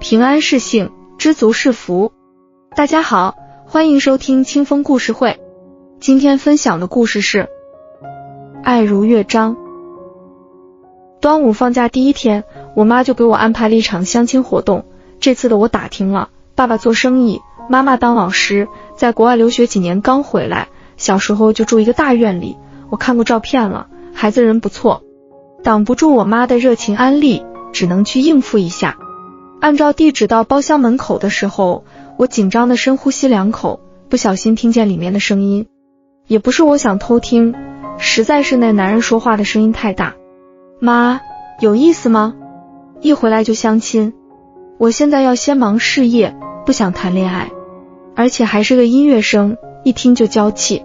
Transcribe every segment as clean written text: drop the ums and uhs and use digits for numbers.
平安是幸，知足是福。大家好，欢迎收听清风故事会。今天分享的故事是爱如乐章。端午放假第一天，我妈就给我安排了一场相亲活动。这次的我打听了，爸爸做生意，妈妈当老师，在国外留学几年刚回来，小时候就住一个大院里，我看过照片了，孩子人不错。挡不住我妈的热情安利，只能去应付一下。按照地址到包厢门口的时候，我紧张的深呼吸2口，不小心听见里面的声音。也不是我想偷听，实在是那男人说话的声音太大。妈，有意思吗？一回来就相亲？我现在要先忙事业，不想谈恋爱，而且还是个音乐生，一听就娇气。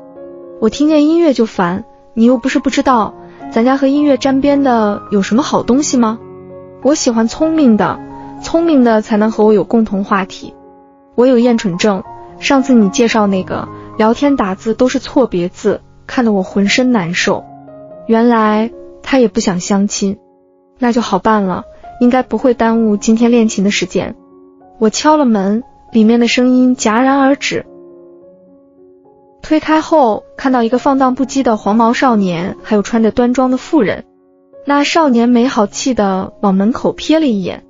我听见音乐就烦，你又不是不知道，咱家和音乐沾边的有什么好东西吗？我喜欢聪明的才能和我有共同话题。我有厌蠢症，上次你介绍那个聊天打字都是错别字，看得我浑身难受。原来他也不想相亲，那就好办了，应该不会耽误今天练琴的时间。我敲了门，里面的声音戛然而止。推开后，看到一个放荡不羁的黄毛少年，还有穿着端庄的妇人。那少年没好气地往门口瞥了一眼，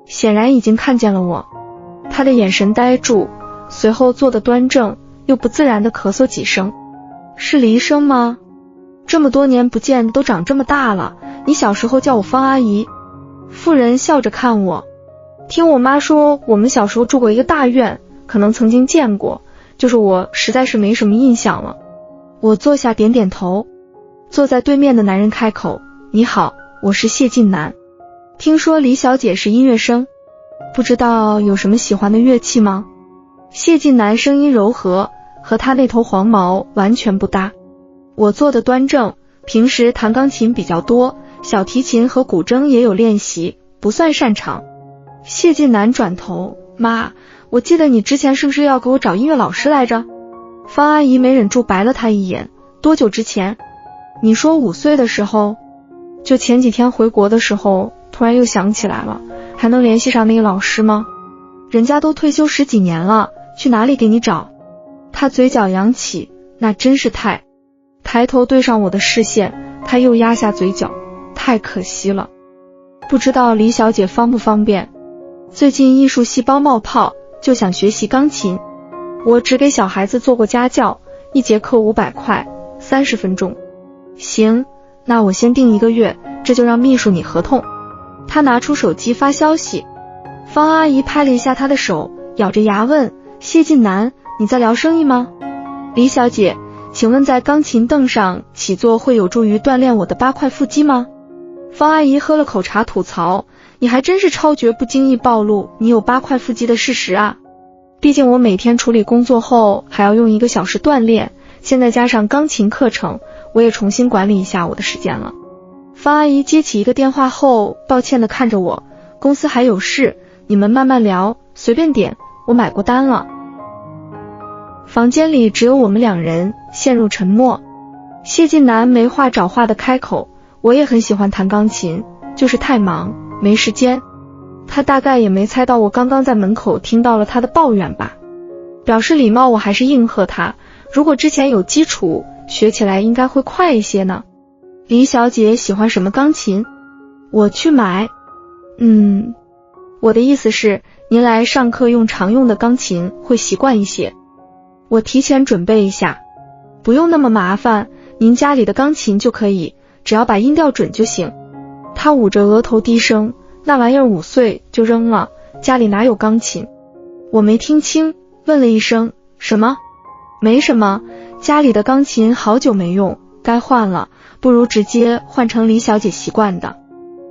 显然已经看见了我。他的眼神呆住，随后坐得端正，又不自然地咳嗽几声。是黎生吗？这么多年不见，都长这么大了，你小时候叫我方阿姨。妇人笑着看我，听我妈说我们小时候住过一个大院，可能曾经见过，就是我实在是没什么印象了。我坐下点点头。坐在对面的男人开口，你好，我是谢晋南。听说李小姐是音乐生，不知道有什么喜欢的乐器吗？谢晋南声音柔和，和他那头黄毛完全不搭。我坐得端正，平时弹钢琴比较多，小提琴和古筝也有练习，不算擅长。谢晋南转头，妈，我记得你之前是不是要给我找音乐老师来着？方阿姨没忍住白了他一眼，多久之前？你说5岁的时候？就前几天回国的时候，突然又想起来了，还能联系上那个老师吗？人家都退休10几年了，去哪里给你找？他嘴角扬起，那真是太……抬头对上我的视线，他又压下嘴角，太可惜了。不知道李小姐方不方便？最近艺术细胞冒泡，就想学习钢琴。我只给小孩子做过家教，一节课500块，30分钟。行，那我先定1个月，这就让秘书拟合同。他拿出手机发消息。方阿姨拍了一下他的手，咬着牙问，谢晋南，你在聊生意吗？李小姐，请问在钢琴凳上起坐会有助于锻炼我的8块腹肌吗？方阿姨喝了口茶吐槽，你还真是超绝不经意暴露你有8块腹肌的事实啊。毕竟我每天处理工作后还要用1个小时锻炼，现在加上钢琴课程，我也重新管理一下我的时间了。方阿姨接起一个电话后，抱歉地看着我，公司还有事，你们慢慢聊，随便点，我买过单了。房间里只有我们2人，陷入沉默。谢晋南没话找话地开口，我也很喜欢弹钢琴，就是太忙，没时间。他大概也没猜到我刚刚在门口听到了他的抱怨吧。表示礼貌，我还是应和他，如果之前有基础，学起来应该会快一些呢。李小姐喜欢什么钢琴？我去买。我的意思是，您来上课用常用的钢琴会习惯一些。我提前准备一下。不用那么麻烦，您家里的钢琴就可以，只要把音调准就行。他捂着额头低声，那玩意儿5岁就扔了，家里哪有钢琴？我没听清，问了一声，什么？没什么，家里的钢琴好久没用，该换了，不如直接换成李小姐习惯的。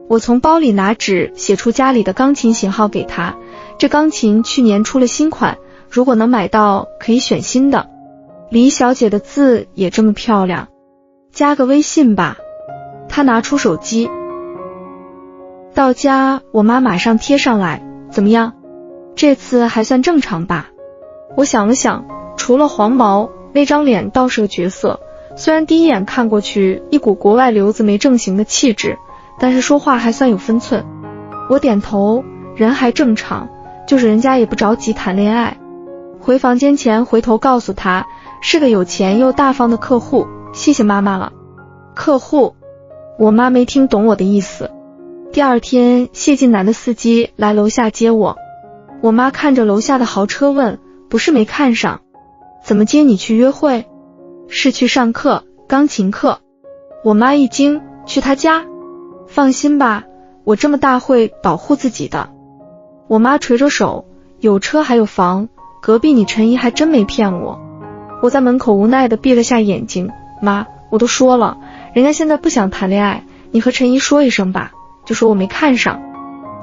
我从包里拿纸写出家里的钢琴型号给她，这钢琴去年出了新款，如果能买到可以选新的。李小姐的字也这么漂亮，加个微信吧。她拿出手机。到家我妈马上贴上来，怎么样？这次还算正常吧？我想了想，除了黄毛，那张脸倒是个角色，虽然第一眼看过去一股国外留子没正形的气质，但是说话还算有分寸。我点头，人还正常，就是人家也不着急谈恋爱。回房间前回头告诉他，是个有钱又大方的客户，谢谢妈妈了。客户？我妈没听懂我的意思。第二天，谢晋南的司机来楼下接我，我妈看着楼下的豪车问，不是没看上，怎么接你去约会？是去上课，钢琴课。我妈一惊，去他家？放心吧，我这么大会保护自己的。我妈垂着手，有车还有房，隔壁你陈姨还真没骗我。我在门口无奈地闭了下眼睛，妈，我都说了，人家现在不想谈恋爱，你和陈姨说一声吧，就说我没看上。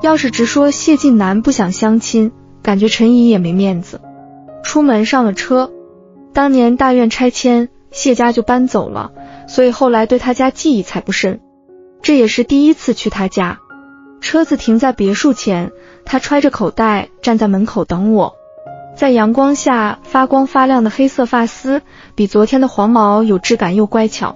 要是直说谢晋南不想相亲，感觉陈姨也没面子。出门上了车，当年大院拆迁，谢家就搬走了，所以后来对他家记忆才不深。这也是第一次去他家。车子停在别墅前，他揣着口袋站在门口等我。在阳光下发光发亮的黑色发丝，比昨天的黄毛有质感又乖巧。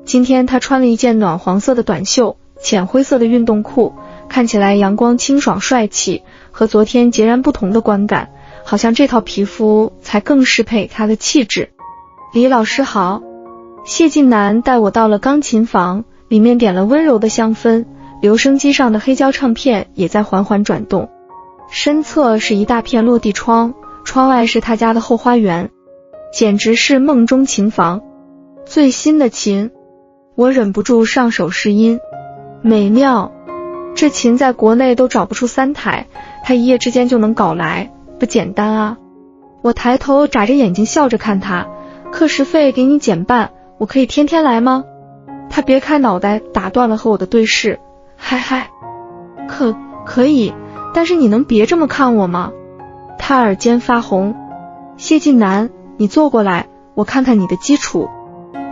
今天他穿了一件暖黄色的短袖，浅灰色的运动裤，看起来阳光清爽帅气，和昨天截然不同的观感，好像这套皮肤才更适配他的气质。李老师好。谢晋南带我到了钢琴房，里面点了温柔的香氛，留声机上的黑胶唱片也在缓缓转动。身侧是一大片落地窗，窗外是他家的后花园，简直是梦中琴房。最新的琴，我忍不住上手试音，美妙。这琴在国内都找不出3台，他一夜之间就能搞来，不简单啊。我抬头眨着眼睛笑着看他，课时费给你减半，我可以天天来吗？他别开脑袋打断了和我的对视，嗨，可以，但是你能别这么看我吗？他耳尖发红。谢晋南，你坐过来，我看看你的基础。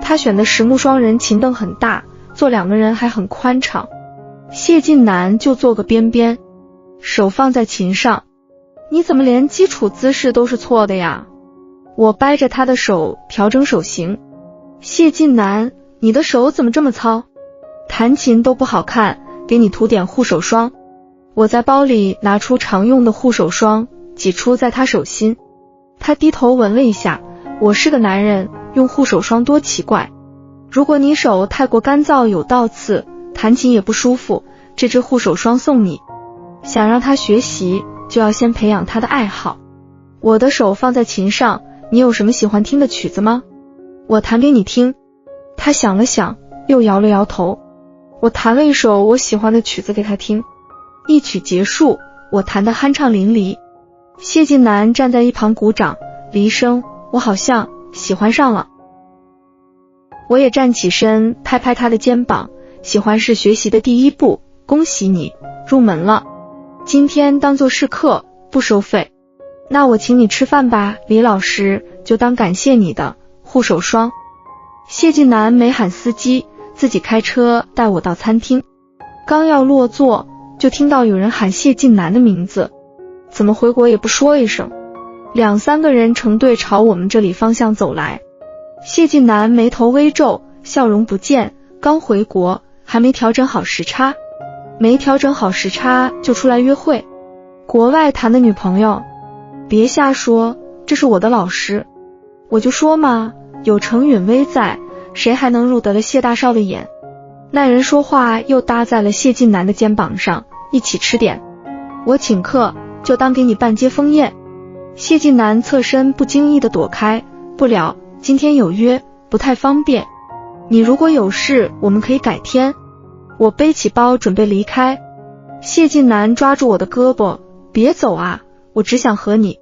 他选的实木双人琴凳很大，坐2个人还很宽敞。谢晋南就坐个边边，手放在琴上。你怎么连基础姿势都是错的呀？我掰着他的手调整手型。谢晋南，你的手怎么这么糙？弹琴都不好看，给你涂点护手霜。我在包里拿出常用的护手霜，挤出在他手心。他低头闻了一下，我是个男人，用护手霜多奇怪。如果你手太过干燥有倒刺，弹琴也不舒服，这支护手霜送你。想让他学习，就要先培养他的爱好。我的手放在琴上，你有什么喜欢听的曲子吗？我弹给你听。他想了想，又摇了摇头。我弹了一首我喜欢的曲子给他听。一曲结束，我弹得酣畅淋漓。谢晋南站在一旁鼓掌，离声，我好像喜欢上了。我也站起身，拍拍他的肩膀，喜欢是学习的第一步，恭喜你，入门了。今天当作是课，不收费。那我请你吃饭吧，李老师，就当感谢你的护手霜。谢晋南没喊司机，自己开车带我到餐厅。刚要落座，就听到有人喊谢晋南的名字，怎么回国也不说一声。2、3个人成队朝我们这里方向走来。谢晋南眉头微皱，笑容不见，刚回国，还没调整好时差。没调整好时差就出来约会？国外谈的女朋友？别瞎说，这是我的老师。我就说嘛，有程允薇在，谁还能入得了谢大少的眼？那人说话又搭在了谢晋南的肩膀上，一起吃点。我请客，就当给你办接风宴。谢晋南侧身不经意地躲开，不了，今天有约，不太方便。你如果有事，我们可以改天。我背起包准备离开。谢晋南抓住我的胳膊，别走啊，我只想和你。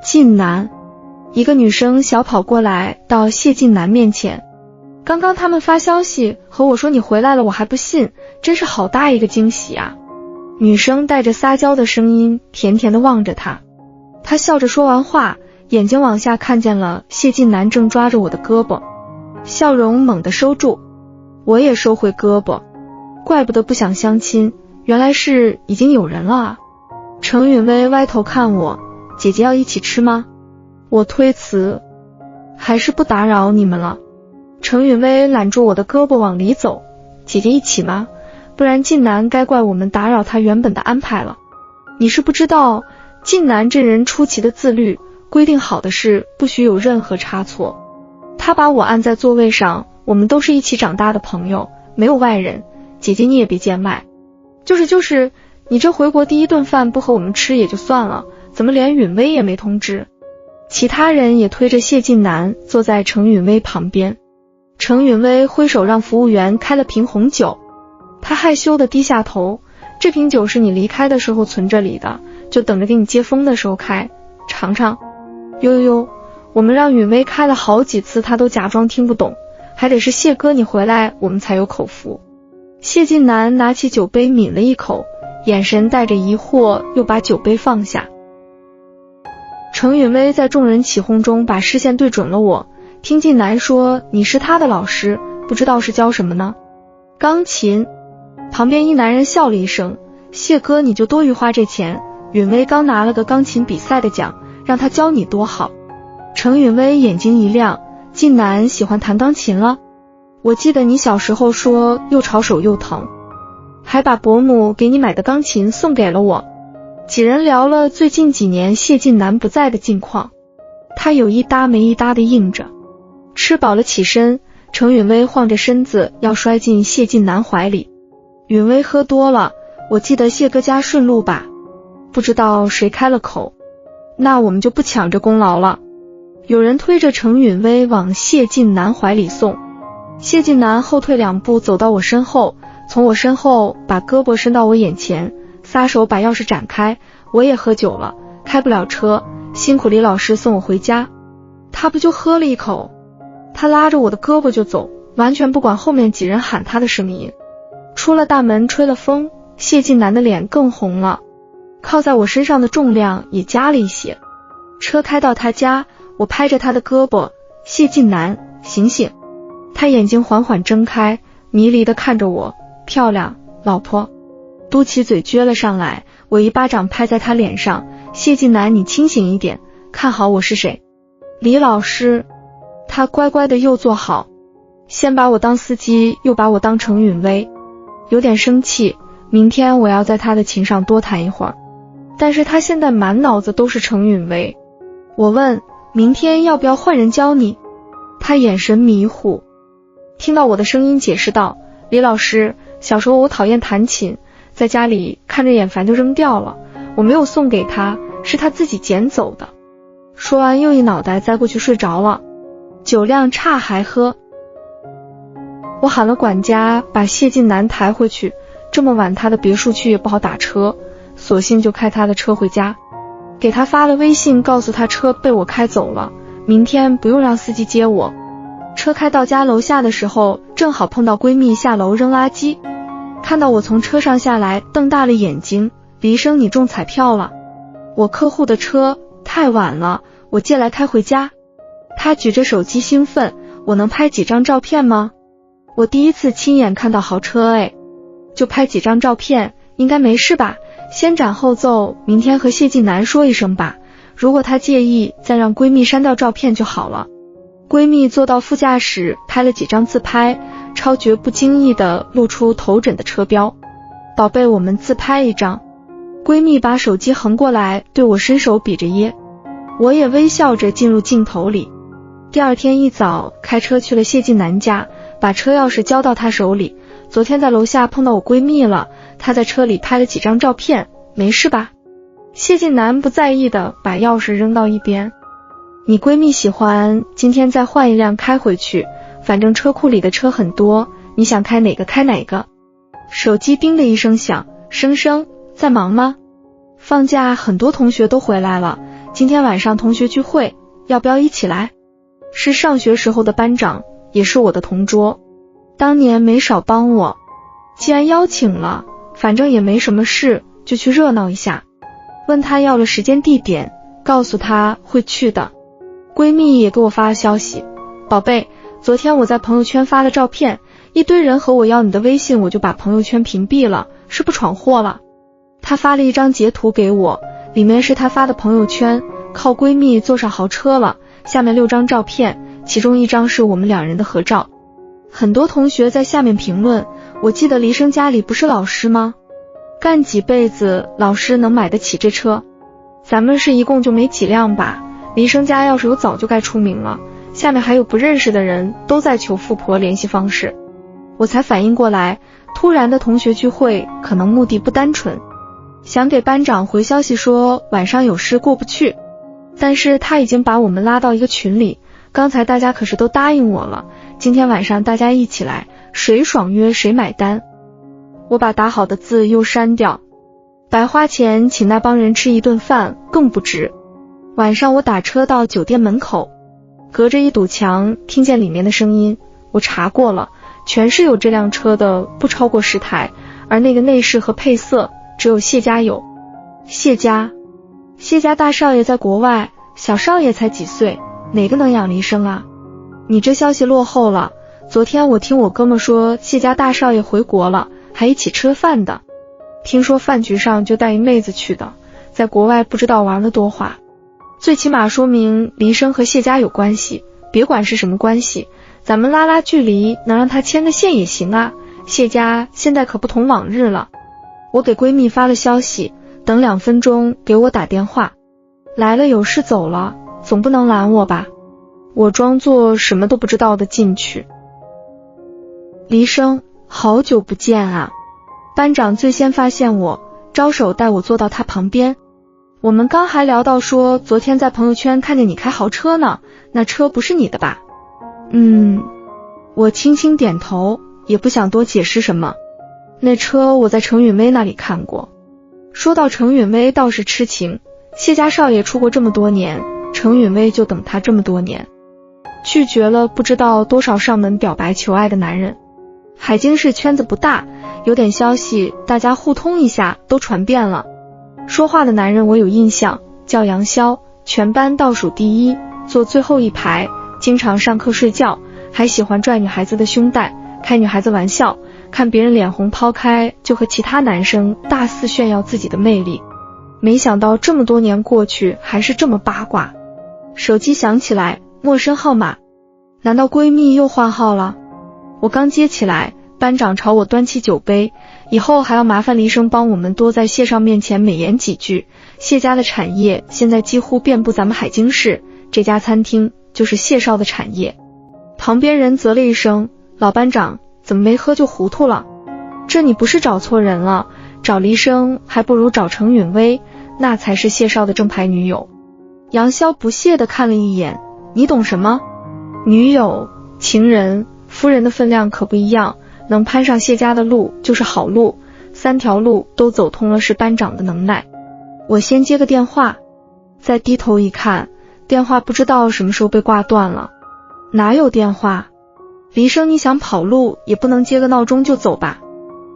晋南，一个女生小跑过来到谢晋南面前。刚刚他们发消息和我说你回来了，我还不信，真是好大一个惊喜啊。女生带着撒娇的声音甜甜地望着他。他笑着说完话，眼睛往下看见了谢晋南正抓着我的胳膊，笑容猛地收住。我也收回胳膊，怪不得不想相亲，原来是已经有人了啊。程允薇歪头看我，姐姐要一起吃吗？我推辞，还是不打扰你们了。程允薇揽住我的胳膊往里走，姐姐一起吗？不然晋南该怪我们打扰他原本的安排了。你是不知道，晋南这人出奇的自律，规定好的事不许有任何差错。他把我按在座位上，我们都是一起长大的朋友，没有外人，姐姐你也别见外。就是，你这回国第一顿饭不和我们吃也就算了，怎么连允薇也没通知？其他人也推着谢晋南坐在程允薇旁边。程允薇挥手让服务员开了瓶红酒，他害羞地低下头，这瓶酒是你离开的时候存这里的，就等着给你接风的时候开，尝尝。呦，我们让允薇开了好几次，他都假装听不懂，还得是谢哥你回来我们才有口福。谢晋南拿起酒杯抿了一口，眼神带着疑惑，又把酒杯放下。程允薇在众人起哄中把视线对准了我，听晋南说你是他的老师，不知道是教什么呢？钢琴。旁边一男人笑了一声，谢哥你就多余花这钱，允薇刚拿了个钢琴比赛的奖，让他教你多好。程允薇眼睛一亮，晋南喜欢弹钢琴了？我记得你小时候说又吵手又疼，还把伯母给你买的钢琴送给了我。几人聊了最近几年谢晋南不在的近况，他有一搭没一搭的应着。吃饱了起身，程允薇晃着身子要摔进谢晋南怀里。允薇喝多了，我记得谢哥家顺路吧？不知道谁开了口，那我们就不抢这功劳了。有人推着程允薇往谢晋南怀里送，谢晋南后退2步走到我身后，从我身后把胳膊伸到我眼前，撒手把钥匙展开，我也喝酒了，开不了车，辛苦李老师送我回家。他不就喝了一口？他拉着我的胳膊就走，完全不管后面几人喊他的声音。出了大门吹了风，谢晋南的脸更红了，靠在我身上的重量也加了一些。车开到他家，我拍着他的胳膊，谢晋南，醒醒。他眼睛缓缓睁开，迷离地看着我，漂亮，老婆。嘟起嘴撅了上来，我一巴掌拍在他脸上，谢晋南你清醒一点，看好我是谁。李老师。他乖乖的又坐好，先把我当司机，又把我当程允薇，有点生气，明天我要在他的琴上多弹一会儿。但是他现在满脑子都是程允薇。我问，明天要不要换人教你？他眼神迷糊，听到我的声音解释道，李老师，小时候我讨厌弹琴，在家里看着眼烦就扔掉了，我没有送给他，是他自己捡走的。说完又一脑袋栽过去睡着了。酒量差还喝。我喊了管家把谢晋南抬回去，这么晚他的别墅区也不好打车，索性就开他的车回家。给他发了微信告诉他车被我开走了，明天不用让司机接我。车开到家楼下的时候，正好碰到闺蜜下楼扔垃圾，看到我从车上下来，瞪大了眼睛，李医生你中彩票了。我客户的车太晚了，我借来开回家。他举着手机兴奋，我能拍几张照片吗？我第一次亲眼看到豪车就拍几张照片，应该没事吧？先斩后奏，明天和谢晋南说一声吧，如果他介意，再让闺蜜删掉照片就好了。闺蜜坐到副驾驶拍了几张自拍，超绝不经意地露出头枕的车标。宝贝，我们自拍一张。闺蜜把手机横过来对我伸手比着耶，我也微笑着进入镜头里。第二天一早开车去了谢晋南家，把车钥匙交到他手里。昨天在楼下碰到我闺蜜了，她在车里拍了几张照片，没事吧？谢晋南不在意的把钥匙扔到一边。你闺蜜喜欢，今天再换一辆开回去，反正车库里的车很多，你想开哪个开哪个。手机叮的一声响，生生，在忙吗？放假很多同学都回来了，今天晚上同学聚会，要不要一起来？是上学时候的班长，也是我的同桌，当年没少帮我。既然邀请了，反正也没什么事，就去热闹一下。问他要了时间地点，告诉他会去的。闺蜜也给我发了消息，宝贝，昨天我在朋友圈发了照片，一堆人和我要你的微信，我就把朋友圈屏蔽了，是不闯祸了。她发了一张截图给我，里面是她发的朋友圈，靠闺蜜坐上豪车了，下面6张照片，其中1张是我们2人的合照。很多同学在下面评论，我记得黎生家里不是老师吗？干几辈子老师能买得起这车？咱们是一共就没几辆吧，黎生家要是有早就该出名了，下面还有不认识的人都在求富婆联系方式。我才反应过来，突然的同学聚会可能目的不单纯，想给班长回消息说晚上有事过不去，但是他已经把我们拉到一个群里，刚才大家可是都答应我了，今天晚上大家一起来，谁爽约谁买单。我把打好的字又删掉，白花钱请那帮人吃一顿饭更不值。晚上我打车到酒店门口，隔着一堵墙听见里面的声音，我查过了，全是有这辆车的不超过10台，而那个内饰和配色只有谢家有。谢家大少爷在国外，小少爷才几岁，哪个能养黎生啊？你这消息落后了，昨天我听我哥们说谢家大少爷回国了，还一起吃了饭的，听说饭局上就带一妹子去的，在国外不知道玩了多花，最起码说明黎生和谢家有关系，别管是什么关系，咱们拉距离，能让他牵个线也行啊。谢家现在可不同往日了。我给闺蜜发了消息，等2分钟给我打电话。来了有事走了，总不能拦我吧？我装作什么都不知道的进去。黎生，好久不见啊！班长最先发现我，招手带我坐到他旁边。我们刚还聊到说昨天在朋友圈看见你开豪车呢，那车不是你的吧？我轻轻点头，也不想多解释什么。那车我在程允薇那里看过。说到程允薇倒是痴情，谢家少爷出国这么多年，程允薇就等他这么多年，拒绝了不知道多少上门表白求爱的男人。海京市圈子不大，有点消息大家互通一下都传遍了。说话的男人我有印象，叫杨潇，全班倒数第一，坐最后一排，经常上课睡觉，还喜欢拽女孩子的胸带，开女孩子玩笑，看别人脸红抛开，就和其他男生大肆炫耀自己的魅力。没想到这么多年过去还是这么八卦。手机响起来，陌生号码，难道闺蜜又换号了？我刚接起来，班长朝我端起酒杯，以后还要麻烦黎生帮我们多在谢少面前美言几句，谢家的产业现在几乎遍布咱们海京市，这家餐厅就是谢少的产业。旁边人啧了一声，老班长怎么没喝就糊涂了？这你不是找错人了，找黎生还不如找程允薇，那才是谢少的正牌女友。杨潇不屑地看了一眼，你懂什么？女友、情人、夫人的分量可不一样，能攀上谢家的路就是好路，3条路都走通了是班长的能耐。我先接个电话，再低头一看，电话不知道什么时候被挂断了。哪有电话？黎生，你想跑路也不能接个闹钟就走吧？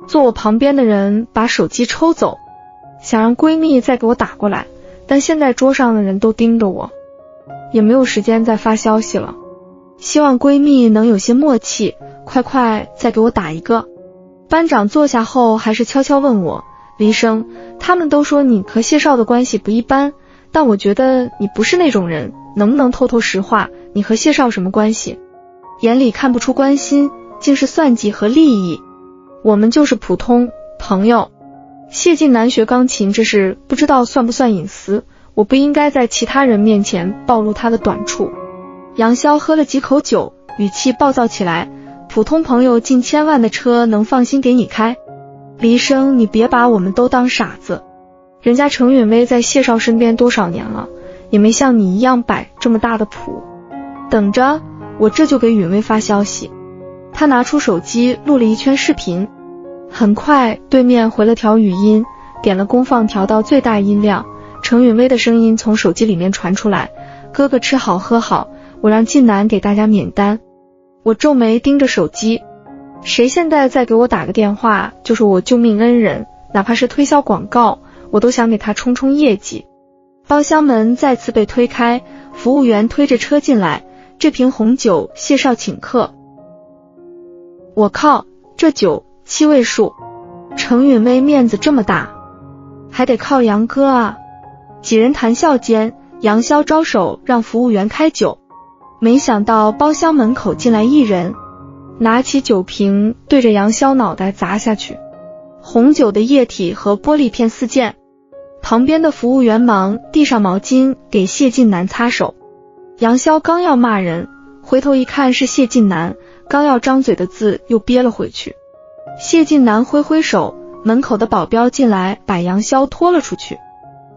坐我旁边的人把手机抽走，想让闺蜜再给我打过来，但现在桌上的人都盯着我，也没有时间再发消息了。希望闺蜜能有些默契，快再给我打一个。班长坐下后还是悄悄问我，黎生，他们都说你和谢少的关系不一般，但我觉得你不是那种人，能不能透透实话，你和谢少什么关系？眼里看不出关心，竟是算计和利益。我们就是普通朋友。谢晋南学钢琴这事不知道算不算隐私，我不应该在其他人面前暴露他的短处。杨潇喝了几口酒，语气暴躁起来，普通朋友近千万的车能放心给你开？黎生，你别把我们都当傻子，人家程允薇在谢少身边多少年了，也没像你一样摆这么大的谱。等着，我这就给允薇发消息。他拿出手机录了一圈视频，很快对面回了条语音，点了功放调到最大音量，程允薇的声音从手机里面传出来，哥哥吃好喝好，我让晋南给大家免单。我皱眉盯着手机，谁现在再给我打个电话就是我救命恩人，哪怕是推销广告，我都想给他冲冲业绩。包厢门再次被推开，服务员推着车进来，这瓶红酒谢少请客。我靠，这酒7位数，程允薇面子这么大，还得靠杨哥啊。几人谈笑间，杨潇招手让服务员开酒，没想到包厢门口进来一人，拿起酒瓶对着杨潇脑袋砸下去，红酒的液体和玻璃片四溅。旁边的服务员忙递上毛巾给谢晋南擦手。杨潇刚要骂人，回头一看是谢晋南，刚要张嘴的字又憋了回去。谢晋南挥挥手，门口的保镖进来把杨潇拖了出去。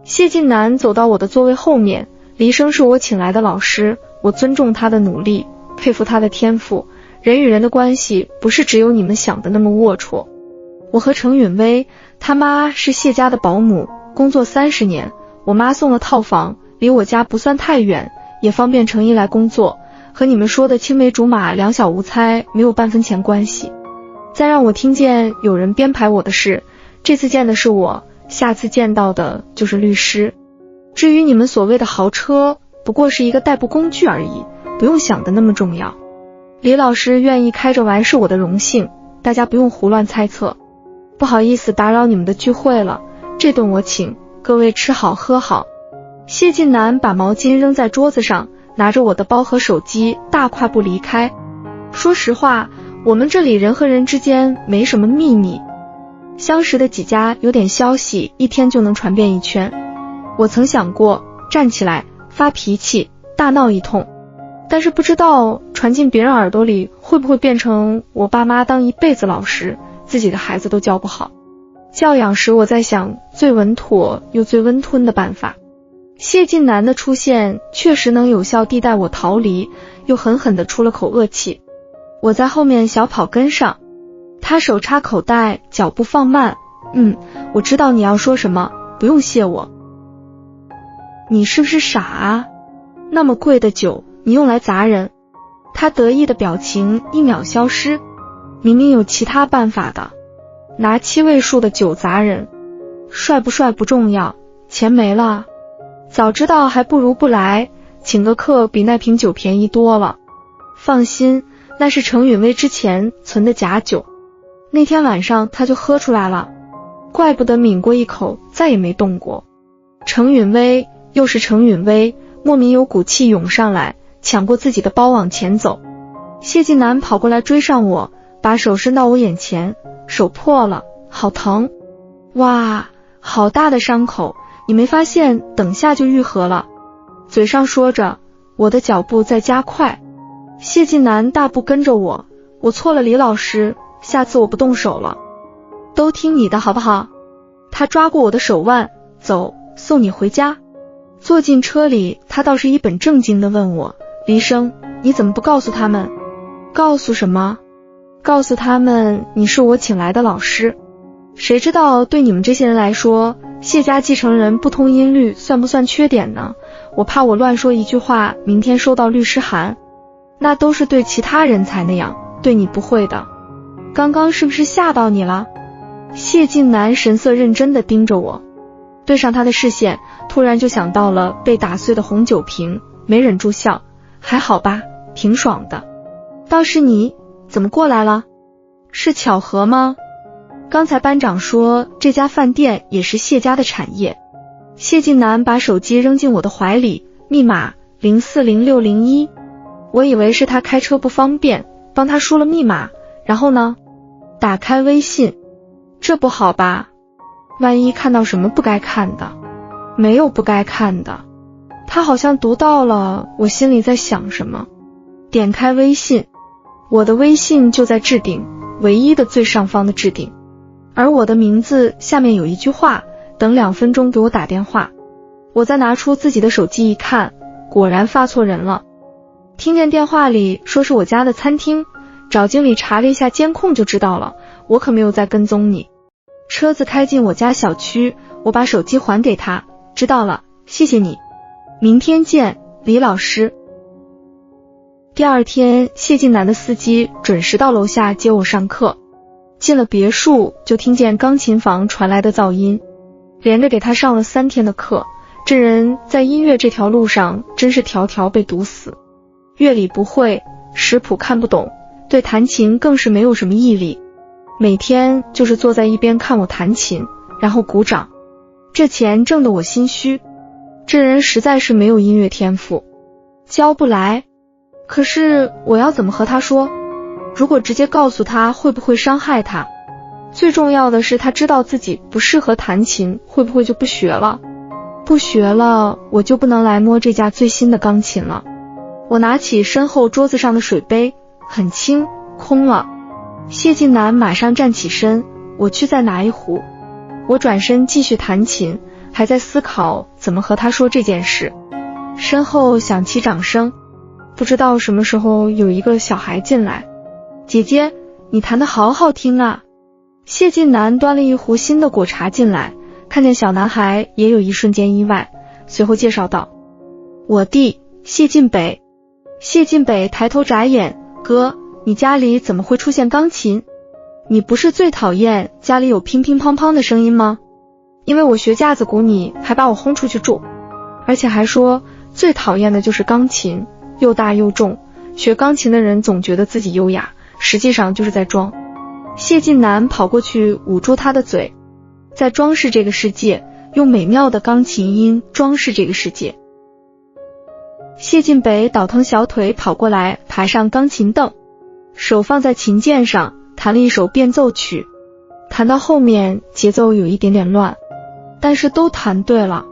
谢晋南走到我的座位后面，黎生是我请来的老师，我尊重他的努力，佩服他的天赋，人与人的关系不是只有你们想的那么龌龊。我和程允薇，他妈是谢家的保姆，工作30年，我妈送了套房，离我家不算太远，也方便程一来工作，和你们说的青梅竹马两小无猜没有半分钱关系。再让我听见有人编排我的事，这次见的是我，下次见到的就是律师。至于你们所谓的豪车，不过是一个代步工具而已，不用想的那么重要。李老师愿意开着玩是我的荣幸，大家不用胡乱猜测。不好意思打扰你们的聚会了，这顿我请，各位吃好喝好。谢晋南把毛巾扔在桌子上，拿着我的包和手机大跨步离开。说实话，我们这里人和人之间没什么秘密，相识的几家有点消息一天就能传遍一圈。我曾想过站起来发脾气大闹一通，但是不知道传进别人耳朵里会不会变成我爸妈当一辈子老师，自己的孩子都教不好。教养时我在想最稳妥又最温吞的办法。谢晋南的出现确实能有效地带我逃离，又狠狠地出了口恶气。我在后面小跑跟上，他手插口袋，脚步放慢。我知道你要说什么，不用谢我。你是不是傻啊？那么贵的酒你用来砸人？他得意的表情一秒消失，明明有其他办法的，拿7位数的酒砸人，帅不帅不重要，钱没了。早知道还不如不来，请个客比那瓶酒便宜多了。放心，那是程允薇之前存的假酒，那天晚上他就喝出来了，怪不得抿过一口再也没动过。程允薇又是程允薇，莫名有股气涌上来，抢过自己的包往前走。谢晋南跑过来追上我，把手伸到我眼前，手破了，好疼。哇，好大的伤口，你没发现等下就愈合了？嘴上说着，我的脚步在加快。谢晋南大步跟着我，我错了李老师，下次我不动手了，都听你的好不好？他抓过我的手腕，走，送你回家。坐进车里，他倒是一本正经地问我，黎生，你怎么不告诉他们？告诉什么？告诉他们你是我请来的老师。谁知道对你们这些人来说，谢家继承人不通音律算不算缺点呢？我怕我乱说一句话，明天收到律师函。那都是对其他人才那样，对你不会的。刚刚是不是吓到你了？谢晋南神色认真地盯着我，对上他的视线，突然就想到了被打碎的红酒瓶，没忍住笑。还好吧，挺爽的。倒是你，怎么过来了？是巧合吗？刚才班长说这家饭店也是谢家的产业。谢晋南把手机扔进我的怀里，密码040601。我以为是他开车不方便，帮他输了密码，然后呢，打开微信。这不好吧？万一看到什么不该看的？没有不该看的。他好像读到了我心里在想什么。点开微信，我的微信就在置顶，唯一的最上方的置顶，而我的名字下面有一句话，等2分钟给我打电话。我再拿出自己的手机一看，果然发错人了。听见电话里说是我家的餐厅，找经理查了一下监控就知道了，我可没有在跟踪你。车子开进我家小区，我把手机还给他，知道了，谢谢你，明天见，李老师。第二天，谢晋南的司机准时到楼下接我上课。进了别墅，就听见钢琴房传来的噪音，连着给他上了3天的课，这人在音乐这条路上真是条条被堵死。乐理不会，识谱看不懂，对弹琴更是没有什么毅力，每天就是坐在一边看我弹琴，然后鼓掌。这钱挣得我心虚，这人实在是没有音乐天赋，教不来。可是我要怎么和他说？如果直接告诉他，会不会伤害他？最重要的是他知道自己不适合弹琴，会不会就不学了？不学了，我就不能来摸这架最新的钢琴了。我拿起身后桌子上的水杯，很轻，空了。谢晋南马上站起身，我去再拿一壶。我转身继续弹琴，还在思考怎么和他说这件事。身后响起掌声，不知道什么时候有一个小孩进来。姐姐，你弹得好好听啊。谢晋南端了一壶新的果茶进来，看见小男孩也有一瞬间意外，随后介绍道：我弟谢晋北。谢晋北抬头眨眼，哥，你家里怎么会出现钢琴？你不是最讨厌家里有乒乒乓乓的声音吗？因为我学架子鼓，你还把我轰出去住，而且还说最讨厌的就是钢琴，又大又重，学钢琴的人总觉得自己优雅，实际上就是在装。谢晋南跑过去捂住他的嘴，在装饰这个世界，用美妙的钢琴音装饰这个世界。谢晋北倒腾小腿跑过来，爬上钢琴凳，手放在琴键上，弹了一首变奏曲。弹到后面节奏有一点点乱，但是都弹对了。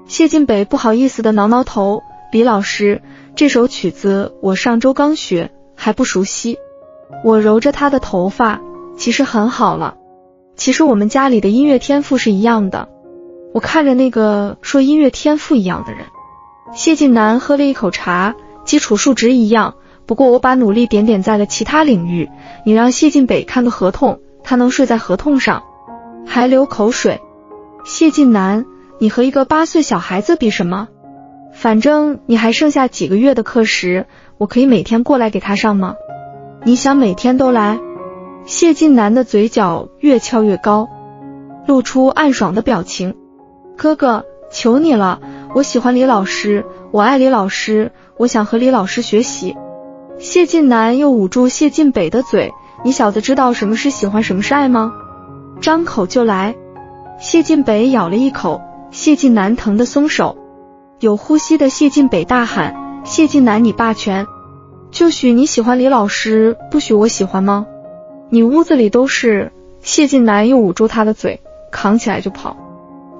谢晋北不好意思地挠挠头，李老师，这首曲子我上周刚学，还不熟悉。我揉着他的头发，其实很好了。其实我们家里的音乐天赋是一样的。我看着那个说音乐天赋一样的人。谢晋南喝了一口茶，基础数值一样，不过我把努力点在了其他领域。你让谢晋北看个合同，他能睡在合同上，还流口水。谢晋南，你和一个8岁小孩子比什么？反正你还剩下几个月的课时，我可以每天过来给他上吗？你想每天都来？谢晋南的嘴角越翘越高，露出暗爽的表情。哥哥，求你了，我喜欢李老师，我爱李老师，我想和李老师学习。谢晋南又捂住谢晋北的嘴，你小子知道什么是喜欢，什么是爱吗？张口就来。谢晋北咬了一口，谢晋南疼得松手。有呼吸的谢晋北大喊，谢晋南你霸权，就许你喜欢李老师，不许我喜欢吗？你屋子里都是。谢晋南又捂住他的嘴，扛起来就跑，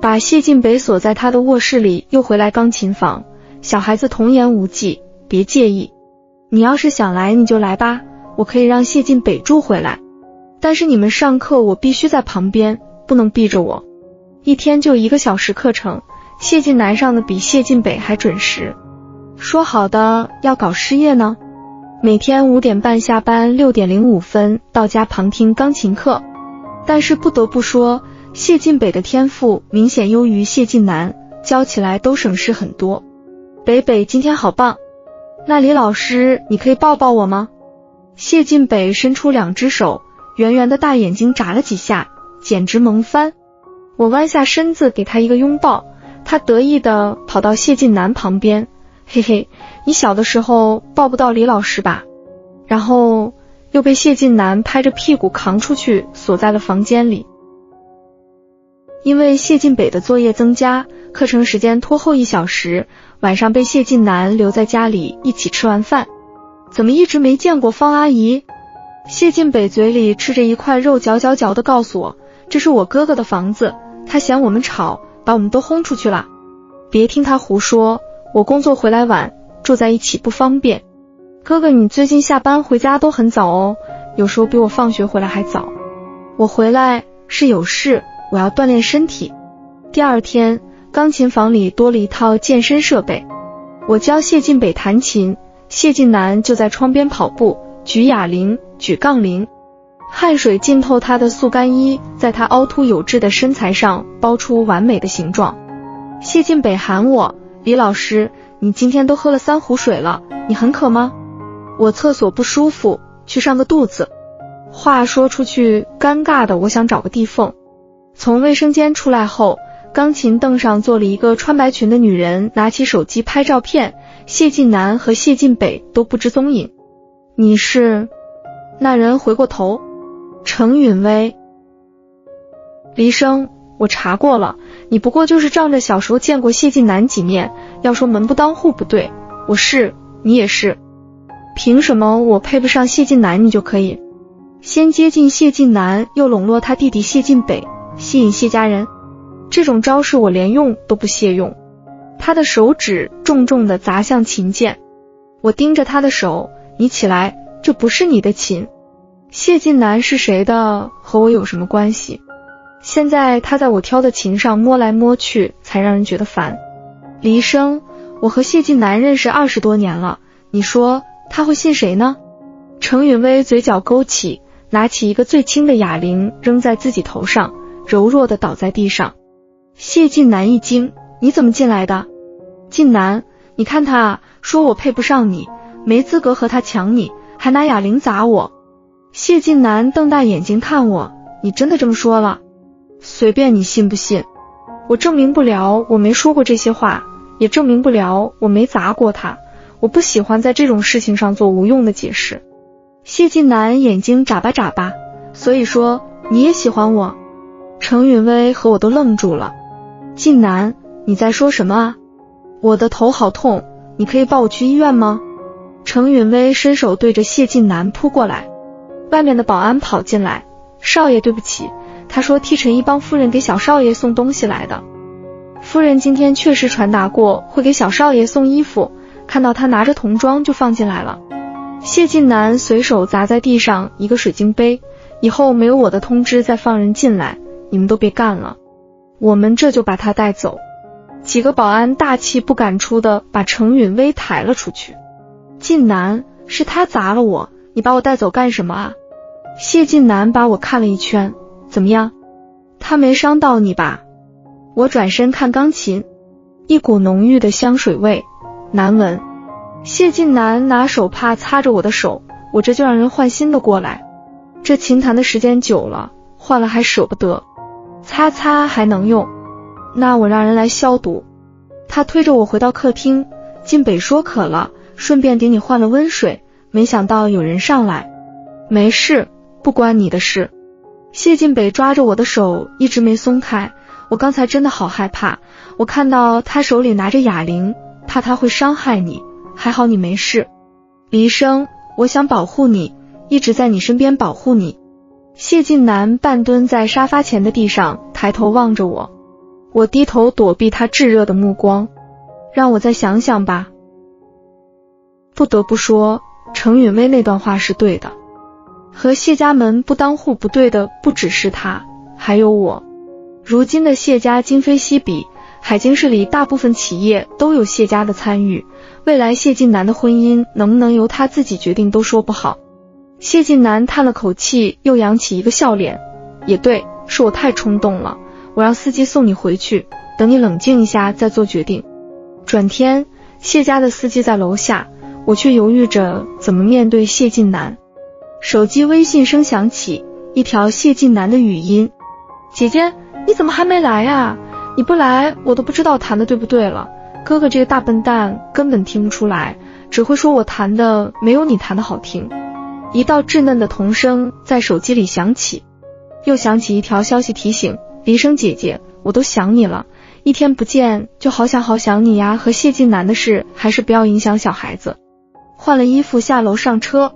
把谢晋北锁在他的卧室里，又回来钢琴房。小孩子童言无忌，别介意。你要是想来你就来吧，我可以让谢晋北住回来，但是你们上课我必须在旁边，不能逼着我。一天就1个小时课程，谢晋南上的比谢晋北还准时。说好的要搞事业呢？每天5点半下班，6点05分到家旁听钢琴课。但是不得不说，谢晋北的天赋明显优于谢晋南，教起来都省事很多。北北今天好棒，那李老师你可以抱抱我吗？谢晋北伸出2只手，圆圆的大眼睛眨了几下，简直萌翻。我弯下身子给他一个拥抱，他得意地跑到谢晋南旁边，嘿嘿，你小的时候抱不到李老师吧？然后又被谢晋南拍着屁股扛出去，锁在了房间里。因为谢晋北的作业增加，课程时间拖后1小时，晚上被谢晋南留在家里一起吃完饭。怎么一直没见过方阿姨？谢晋北嘴里吃着一块肉，嚼地告诉我，这是我哥哥的房子，他嫌我们吵，把我们都轰出去了。别听他胡说，我工作回来晚，住在一起不方便。哥哥你最近下班回家都很早哦，有时候比我放学回来还早。我回来是有事，我要锻炼身体。第二天，钢琴房里多了一套健身设备。我教谢晋北弹琴，谢晋南就在窗边跑步，举哑铃，举杠铃。汗水浸透他的速干衣，在他凹凸有致的身材上包出完美的形状。谢晋北喊我，李老师，你今天都喝了3壶水了，你很渴吗？我厕所不舒服，去上个肚子。话说出去，尴尬的我想找个地缝。从卫生间出来后，钢琴凳上坐了一个穿白裙的女人，拿起手机拍照片，谢晋南和谢晋北都不知踪影。你是？那人回过头，程允薇。黎生，我查过了，你不过就是仗着小时候见过谢晋南几面，要说门不当户不对，我是，你也是。凭什么我配不上谢晋南你就可以？先接近谢晋南，又笼络他弟弟谢晋北，吸引谢家人。这种招式我连用都不屑用。他的手指重重地砸向琴键，我盯着他的手，你起来，这不是你的琴。谢晋南是谁的，和我有什么关系？现在他在我挑的琴上摸来摸去，才让人觉得烦。黎生，我和谢晋南认识20多年了，你说他会信谁呢？程允薇嘴角勾起，拿起一个最轻的哑铃扔在自己头上，柔弱地倒在地上。谢晋南一惊，你怎么进来的？晋南，你看他说我配不上你，没资格和他抢你，还拿哑铃砸我。谢晋南瞪大眼睛看我，你真的这么说了？随便你信不信，我证明不了我没说过这些话，也证明不了我没砸过他，我不喜欢在这种事情上做无用的解释。谢晋南眼睛眨巴眨巴，所以说你也喜欢我？程允薇和我都愣住了。晋南，你在说什么啊？我的头好痛，你可以抱我去医院吗？程允薇伸手对着谢晋南扑过来。外面的保安跑进来，少爷对不起，他说替陈一帮夫人给小少爷送东西来的。夫人今天确实传达过会给小少爷送衣服，看到他拿着童装就放进来了。谢晋南随手砸在地上一个水晶杯，以后没有我的通知再放人进来，你们都别干了，我们这就把他带走。几个保安大气不敢出的把程允薇抬了出去。晋南，是他砸了我，你把我带走干什么啊？谢晋南把我看了一圈，怎么样？他没伤到你吧？我转身看钢琴，一股浓郁的香水味，难闻。谢晋南拿手帕擦着我的手，我这就让人换新的过来。这琴弹的时间久了，换了还舍不得，擦擦还能用，那我让人来消毒。他推着我回到客厅，晋北说渴了，顺便给你换了温水，没想到有人上来。没事，不关你的事。谢晋北抓着我的手一直没松开，我刚才真的好害怕，我看到他手里拿着哑铃，怕他会伤害你，还好你没事。黎生，我想保护你，一直在你身边保护你。谢晋南半蹲在沙发前的地上，抬头望着我，我低头躲避他炙热的目光。让我再想想吧。不得不说，程允薇那段话是对的，和谢家门不当户不对的不只是他，还有我。如今的谢家今非昔比，海京市里大部分企业都有谢家的参与，未来谢晋南的婚姻能不能由他自己决定都说不好。谢晋南叹了口气，又扬起一个笑脸，也对，是我太冲动了，我让司机送你回去，等你冷静一下再做决定。转天，谢家的司机在楼下，我却犹豫着怎么面对谢晋南。手机微信声响起，一条谢晋南的语音，姐姐，你怎么还没来啊？你不来我都不知道弹的对不对了，哥哥这个大笨蛋根本听不出来，只会说我弹的没有你弹的好听。一道稚嫩的童声在手机里响起，又响起一条消息提醒，黎生姐姐，我都想你了，一天不见就好想你呀，和谢晋南的事还是不要影响小孩子。换了衣服下楼上车，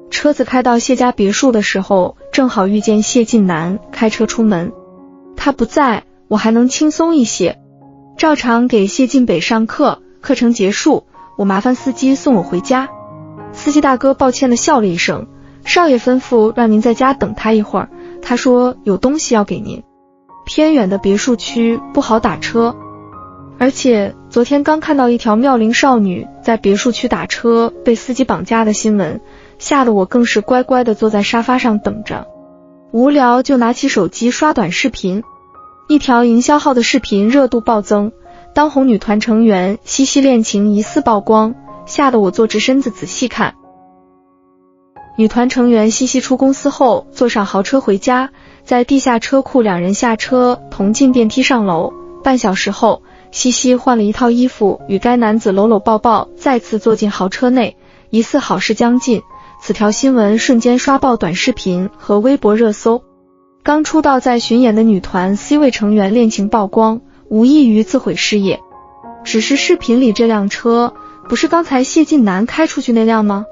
车子开到谢家别墅的时候，正好遇见谢晋南开车出门。他不在，我还能轻松一些。照常给谢晋北上课，课程结束，我麻烦司机送我回家。司机大哥抱歉地笑了一声，少爷吩咐让您在家等他一会儿，他说有东西要给您。偏远的别墅区不好打车，而且昨天刚看到一条妙龄少女在别墅区打车被司机绑架的新闻，吓得我更是乖乖地坐在沙发上等着。无聊就拿起手机刷短视频，一条营销号的视频热度暴增，当红女团成员西西恋情疑似曝光，吓得我坐直身子仔细看。女团成员西西出公司后坐上豪车回家，在地下车库两人下车同进电梯上楼，半小时后西西换了一套衣服与该男子搂搂抱抱，再次坐进豪车内，疑似好事将近。此条新闻瞬间刷爆短视频和微博热搜。刚出道在巡演的女团 C 位成员恋情曝光，无异于自毁事业。只是视频里这辆车不是刚才谢晋南开出去那辆吗？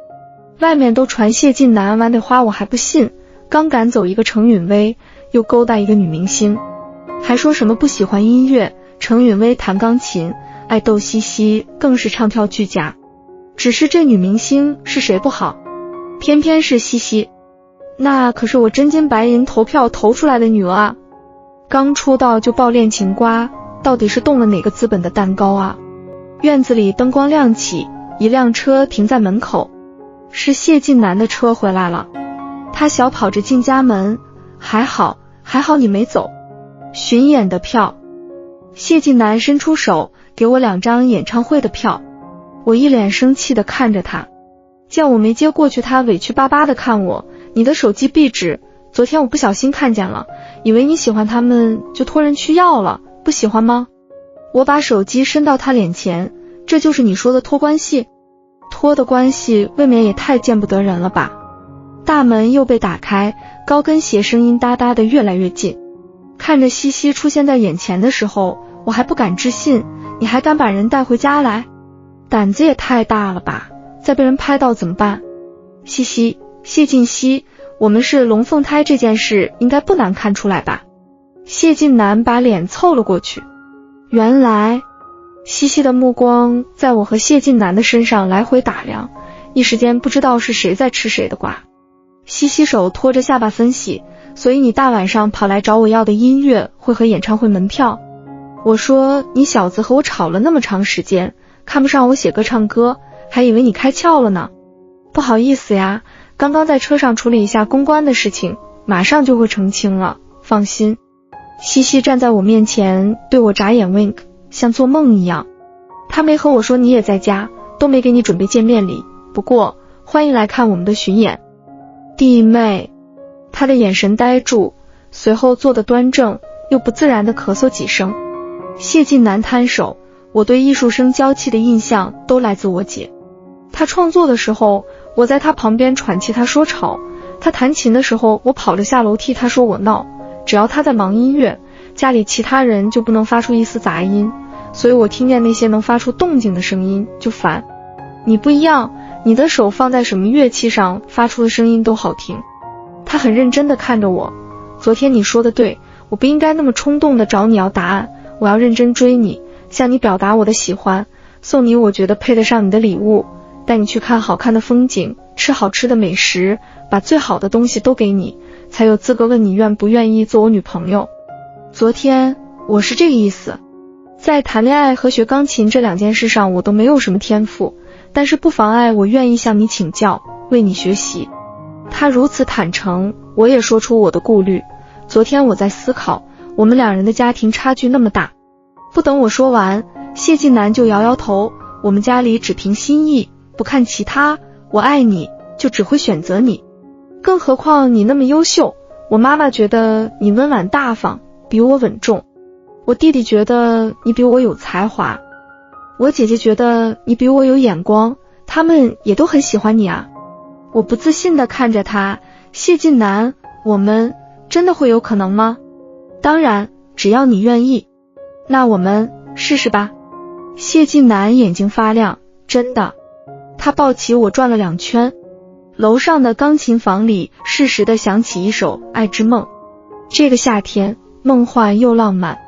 外面都传谢晋南玩的花，我还不信，刚赶走一个程允薇，又勾搭一个女明星。还说什么不喜欢音乐，程允薇弹钢琴，爱逗西西更是唱跳俱佳。只是这女明星是谁不好，偏偏是西西，那可是我真金白银投票投出来的女儿啊！刚出道就爆恋情瓜，到底是动了哪个资本的蛋糕啊？院子里灯光亮起，一辆车停在门口，是谢晋南的车回来了。他小跑着进家门，还好你没走。巡演的票。谢晋南伸出手给我2张演唱会的票，我一脸生气地看着他，见我没接过去，他委屈巴巴地看我，你的手机壁纸，昨天我不小心看见了，以为你喜欢他们就托人去要了，不喜欢吗？我把手机伸到他脸前，这就是你说的托关系？托的关系未免也太见不得人了吧。大门又被打开，高跟鞋声音哒哒的越来越近。看着西西出现在眼前的时候，我还不敢置信，你还敢把人带回家来？胆子也太大了吧，再被人拍到怎么办？西西，谢晋西，我们是龙凤胎这件事应该不难看出来吧？谢晋南把脸凑了过去。原来西西的目光在我和谢晋南的身上来回打量，一时间不知道是谁在吃谁的瓜。西西手托着下巴分析，所以你大晚上跑来找我要的音乐会和演唱会门票。我说你小子和我吵了那么长时间，看不上我写歌唱歌，还以为你开窍了呢。不好意思呀，刚刚在车上处理一下公关的事情，马上就会澄清了，放心。西西站在我面前对我眨眼 wink， 像做梦一样。他没和我说你也在家，都没给你准备见面礼，不过欢迎来看我们的巡演。弟妹，他的眼神呆住，随后坐得端正又不自然地咳嗽几声。谢晋南摊手，我对艺术生娇气的印象都来自我姐。他创作的时候，我在他旁边喘气，他说吵；他弹琴的时候，我跑着下楼梯，他说我闹。只要他在忙音乐，家里其他人就不能发出一丝杂音，所以我听见那些能发出动静的声音就烦。你不一样，你的手放在什么乐器上发出的声音都好听。他很认真地看着我，昨天你说的对，我不应该那么冲动地找你要答案，我要认真追你，向你表达我的喜欢，送你我觉得配得上你的礼物，带你去看好看的风景，吃好吃的美食，把最好的东西都给你，才有资格问你愿不愿意做我女朋友。昨天我是这个意思。在谈恋爱和学钢琴这2件事上我都没有什么天赋，但是不妨碍我愿意向你请教，为你学习。他如此坦诚，我也说出我的顾虑。昨天我在思考，我们2人的家庭差距那么大。不等我说完，谢晋南就摇摇头，我们家里只凭心意，不看其他，我爱你就只会选择你，更何况你那么优秀，我妈妈觉得你温婉大方，比我稳重，我弟弟觉得你比我有才华，我姐姐觉得你比我有眼光，他们也都很喜欢你啊。我不自信地看着他，谢晋南，我们真的会有可能吗？当然，只要你愿意。那我们试试吧。谢晋南眼睛发亮，真的。他抱起我转了2圈。楼上的钢琴房里适时地响起一首《爱之梦》。这个夏天梦幻又浪漫。